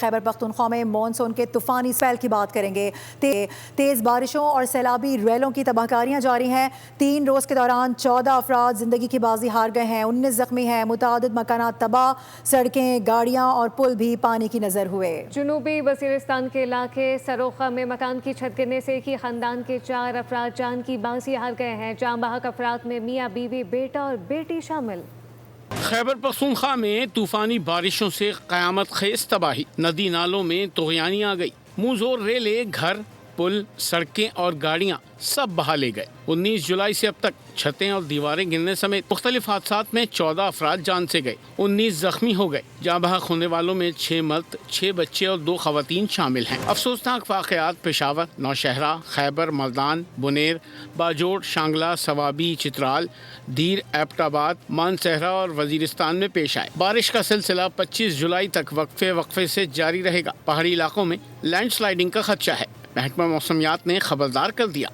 خیبر پختونخوا میں مانسون کے طوفانی سیل کی بات کریں گے۔ تیز بارشوں اور سیلابی ریلوں کی تباہ کاریاں جاری ہیں۔ 3 روز کے دوران 14 افراد زندگی کی بازی ہار گئے ہیں، 19 زخمی ہیں، متعدد مکانات تباہ، سڑکیں، گاڑیاں اور پل بھی پانی کی نظر ہوئے۔ جنوبی وزیرستان کے علاقے سروخہ میں مکان کی چھت گرنے سے ایک ہی خاندان کے 4 افراد جان کی بازی ہار گئے ہیں۔ جاں بحق افراد میں میاں بیوی، بیٹا اور بیٹی شامل۔ خیبر پختونخوا میں طوفانی بارشوں سے قیامت خیز تباہی، ندی نالوں میں طغیانی آ گئی، منہ زور ریلیں، گھر، پل، سڑکیں اور گاڑیاں سب بہا لے گئے۔ 19 جولائی سے اب تک چھتیں اور دیواریں گرنے سمیت مختلف حادثات میں 14 افراد جان سے گئے، 19 زخمی ہو گئے۔ جاں بحق ہونے والوں میں 6 مرد، 6 بچے اور 2 خواتین شامل ہیں۔ افسوسناک واقعات پشاور، نوشہرہ، خیبر، مردان، بنیر، باجوڑ، شانگلہ، سوابی، چترال، دیر، ایبٹ آباد، مانسہرہ اور وزیرستان میں پیش آئے۔ بارش کا سلسلہ 25 جولائی تک وقفے سے جاری رہے گا۔ پہاڑی علاقوں میں لینڈ سلائیڈنگ کا خدشہ ہے۔ محکمہ موسمیات نے خبردار کر دیا۔